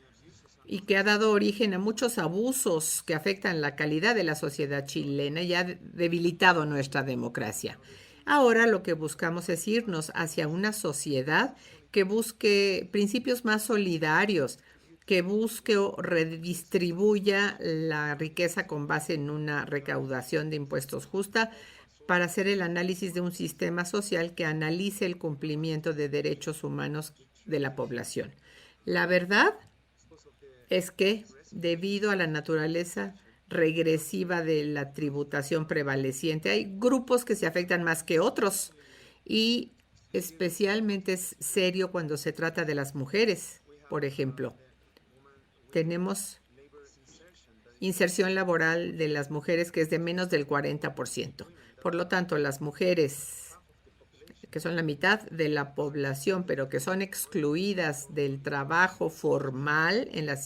[SPEAKER 3] y que ha dado origen a muchos abusos que afectan la calidad de la sociedad chilena y ha debilitado nuestra democracia. Ahora lo que buscamos es irnos hacia una sociedad que busque principios más solidarios, que busque o redistribuya la riqueza con base en una recaudación de impuestos justa para hacer el análisis de un sistema social que analice el cumplimiento de derechos humanos de la población. La verdad es que, debido a la naturaleza regresiva de la tributación prevaleciente, hay grupos que se afectan más que otros y especialmente es serio cuando se trata de las mujeres. Por ejemplo, tenemos inserción laboral de las mujeres que es de menos del 40%. Por lo tanto, las mujeres, que son la mitad de la población, pero que son excluidas del trabajo formal en la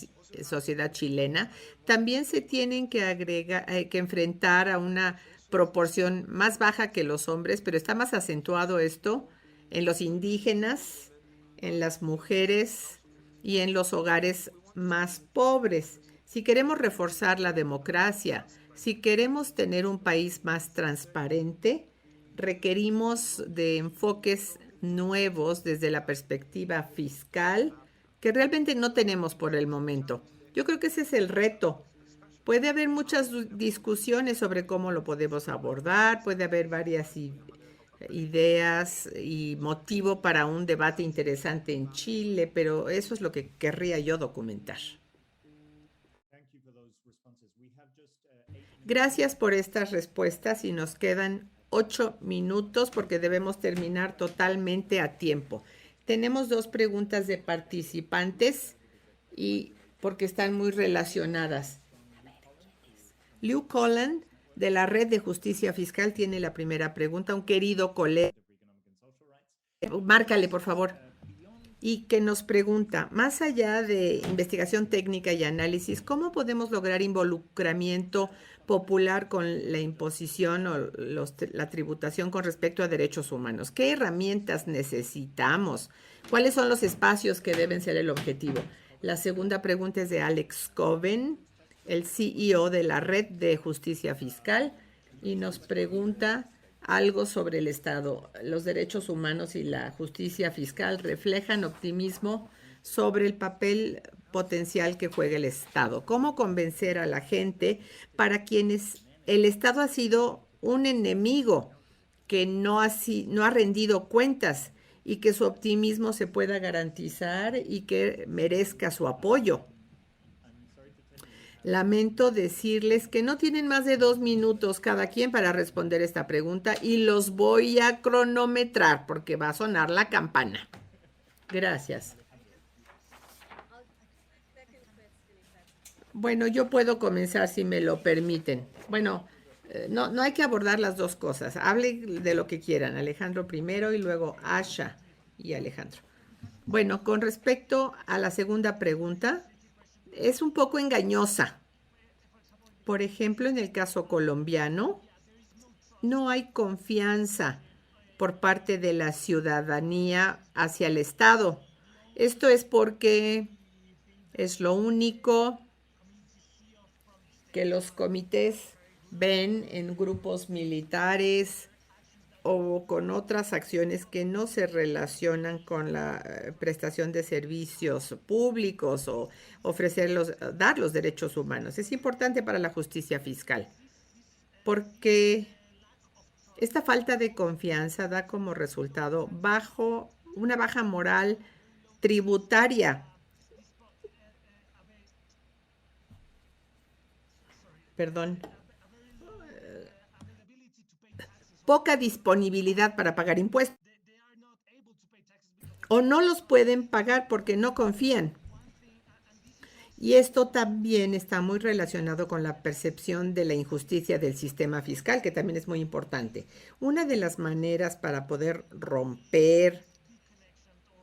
[SPEAKER 3] sociedad chilena, también se tienen que enfrentar a una proporción más baja que los hombres, pero está más acentuado esto en los indígenas, en las mujeres y en los hogares más pobres. Si queremos reforzar la democracia, si queremos tener un país más transparente, requerimos de enfoques nuevos desde la perspectiva fiscal que realmente no tenemos por el momento. Yo creo que ese es el reto. Puede haber muchas discusiones sobre cómo lo podemos abordar, puede haber varias ideas y motivo para un debate interesante en Chile, pero eso es lo que querría yo documentar. Gracias por estas respuestas y nos quedan 8 minutos porque debemos terminar totalmente a tiempo. Tenemos 2 preguntas de participantes y porque están muy relacionadas. Liu Colland, de la Red de Justicia Fiscal, tiene la primera pregunta. Un querido colega, márcale, por favor. Y que nos pregunta, más allá de investigación técnica y análisis, ¿cómo podemos lograr involucramiento popular con la imposición o la tributación con respecto a derechos humanos? ¿Qué herramientas necesitamos? ¿Cuáles son los espacios que deben ser el objetivo? La segunda pregunta es de Alex Coven, el CEO de la Red de Justicia Fiscal, y nos pregunta algo sobre el Estado. Los derechos humanos y la justicia fiscal reflejan optimismo sobre el papel potencial que juega el Estado. ¿Cómo convencer a la gente para quienes el Estado ha sido un enemigo que no ha rendido cuentas y que su optimismo se pueda garantizar y que merezca su apoyo? Lamento decirles que no tienen más de 2 minutos cada quien para responder esta pregunta y los voy a cronometrar porque va a sonar la campana. Gracias. Bueno, yo puedo comenzar si me lo permiten. Bueno, no hay que abordar las dos cosas. Hable de lo que quieran. Alejandro primero y luego Asha y Alejandro. Bueno, con respecto a la segunda pregunta, es un poco engañosa. Por ejemplo, en el caso colombiano, no hay confianza por parte de la ciudadanía hacia el Estado. Esto es porque es lo único que los comités ven en grupos militares o con otras acciones que no se relacionan con la prestación de servicios públicos o dar los derechos humanos. Es importante para la justicia fiscal porque esta falta de confianza da como resultado una baja moral tributaria. Perdón. Poca disponibilidad para pagar impuestos. O no los pueden pagar porque no confían. Y esto también está muy relacionado con la percepción de la injusticia del sistema fiscal, que también es muy importante. Una de las maneras para poder romper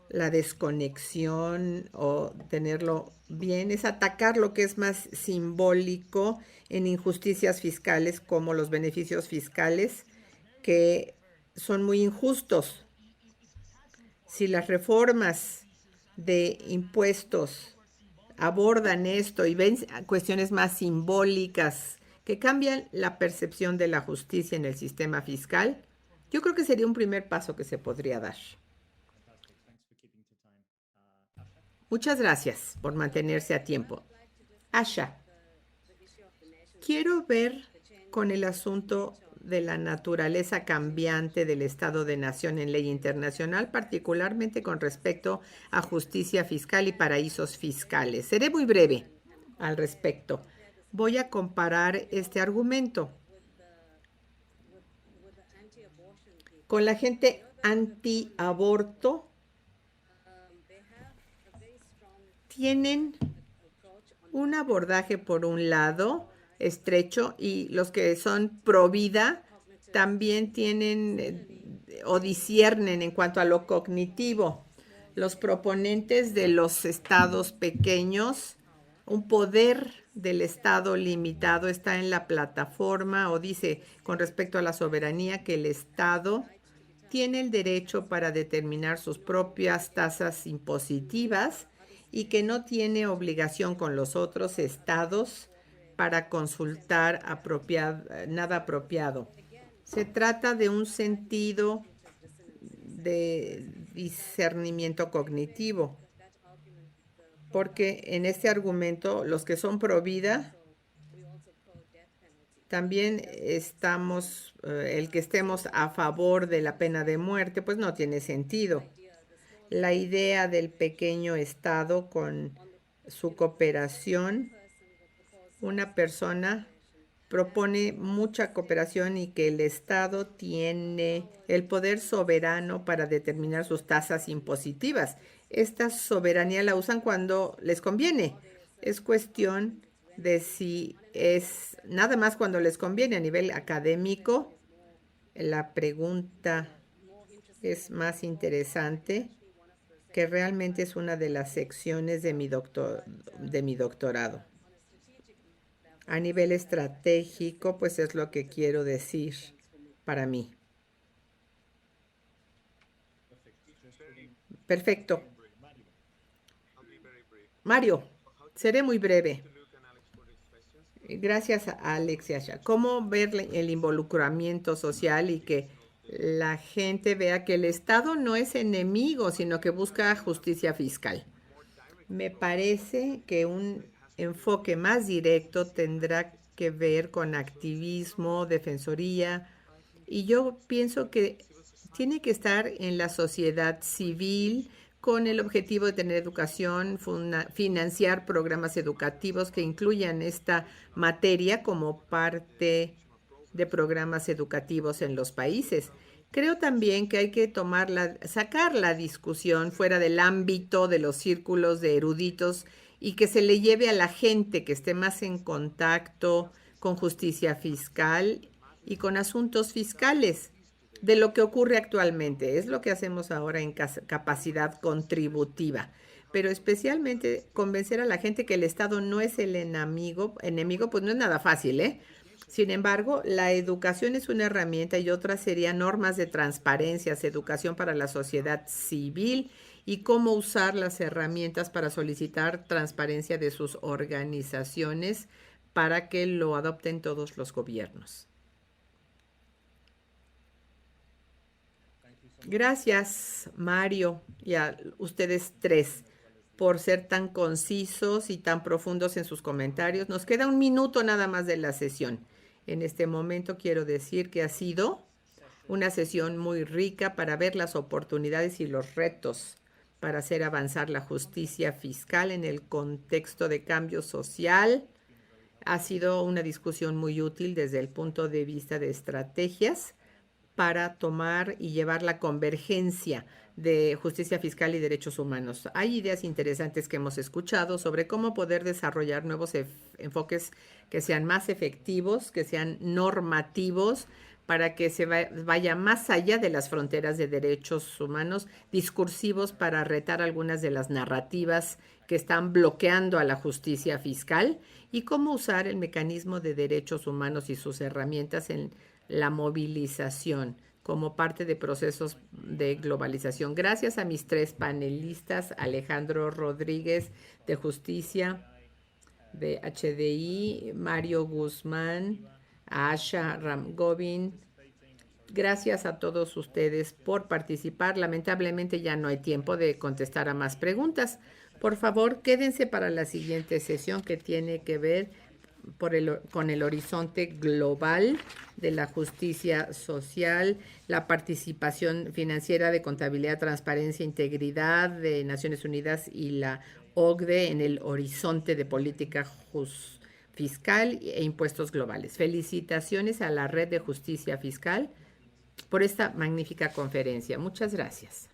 [SPEAKER 3] la desconexión o tenerlo bien es atacar lo que es más simbólico en injusticias fiscales, como los beneficios fiscales, que son muy injustos. Si las reformas de impuestos abordan esto y ven cuestiones más simbólicas que cambian la percepción de la justicia en el sistema fiscal, yo creo que sería un primer paso que se podría dar. Muchas gracias por mantenerse a tiempo. Asha, quiero ver con el asunto de la naturaleza cambiante del Estado de Nación en ley internacional, particularmente con respecto a justicia fiscal y paraísos fiscales. Seré muy breve al respecto. Voy a comparar este argumento con la gente antiaborto. Tienen un abordaje, por un lado, estrecho, y los que son pro vida también tienen o disciernen en cuanto a lo cognitivo. Los proponentes de los estados pequeños, un poder del Estado limitado está en la plataforma, o dice con respecto a la soberanía que el Estado tiene el derecho para determinar sus propias tasas impositivas y que no tiene obligación con los otros estados para consultar nada apropiado. Se trata de un sentido de discernimiento cognitivo, porque en este argumento los que son pro vida también el que estemos a favor de la pena de muerte, pues no tiene sentido. La idea del pequeño Estado con su cooperación, una persona propone mucha cooperación y que el Estado tiene el poder soberano para determinar sus tasas impositivas. Esta soberanía la usan cuando les conviene. Es cuestión de si es nada más cuando les conviene. A nivel académico, la pregunta es más interesante, que realmente es una de las secciones de mi doctorado. A nivel estratégico, pues es lo que quiero decir para mí. Perfecto. Mario, seré muy breve. Gracias a Alex y Asha. ¿Cómo ver el involucramiento social y que la gente vea que el Estado no es enemigo, sino que busca justicia fiscal? Me parece que un enfoque más directo tendrá que ver con activismo, defensoría, y yo pienso que tiene que estar en la sociedad civil con el objetivo de tener educación, financiar programas educativos que incluyan esta materia como parte de programas educativos en los países. Creo también que hay que sacar la discusión fuera del ámbito de los círculos de eruditos y que se le lleve a la gente que esté más en contacto con justicia fiscal y con asuntos fiscales de lo que ocurre actualmente. Es lo que hacemos ahora en capacidad contributiva, pero especialmente convencer a la gente que el Estado no es el enemigo, pues no es nada fácil, ¿eh? Sin embargo, la educación es una herramienta y otras serían normas de transparencia, educación para la sociedad civil y cómo usar las herramientas para solicitar transparencia de sus organizaciones para que lo adopten todos los gobiernos. Gracias, Mario, y a ustedes tres por ser tan concisos y tan profundos en sus comentarios. Nos queda un minuto nada más de la sesión. En este momento quiero decir que ha sido una sesión muy rica para ver las oportunidades y los retos para hacer avanzar la justicia fiscal en el contexto de cambio social. Ha sido una discusión muy útil desde el punto de vista de estrategias para tomar y llevar la convergencia de justicia fiscal y derechos humanos. Hay ideas interesantes que hemos escuchado sobre cómo poder desarrollar nuevos enfoques que sean más efectivos, que sean normativos, para que se vaya más allá de las fronteras de derechos humanos, discursivos para retar algunas de las narrativas que están bloqueando a la justicia fiscal y cómo usar el mecanismo de derechos humanos y sus herramientas en la movilización como parte de procesos de globalización. Gracias a mis tres panelistas, Alejandro Rodríguez de Justicia, de HDI, Mario Guzmán, a Asha Ramgovin. Gracias a todos ustedes por participar. Lamentablemente ya no hay tiempo de contestar a más preguntas. Por favor, quédense para la siguiente sesión que tiene que ver con el horizonte global de la justicia social, la participación financiera de contabilidad, transparencia, integridad de Naciones Unidas y la OCDE en el horizonte de política fiscal e impuestos globales. Felicitaciones a la Red de Justicia Fiscal por esta magnífica conferencia. Muchas gracias.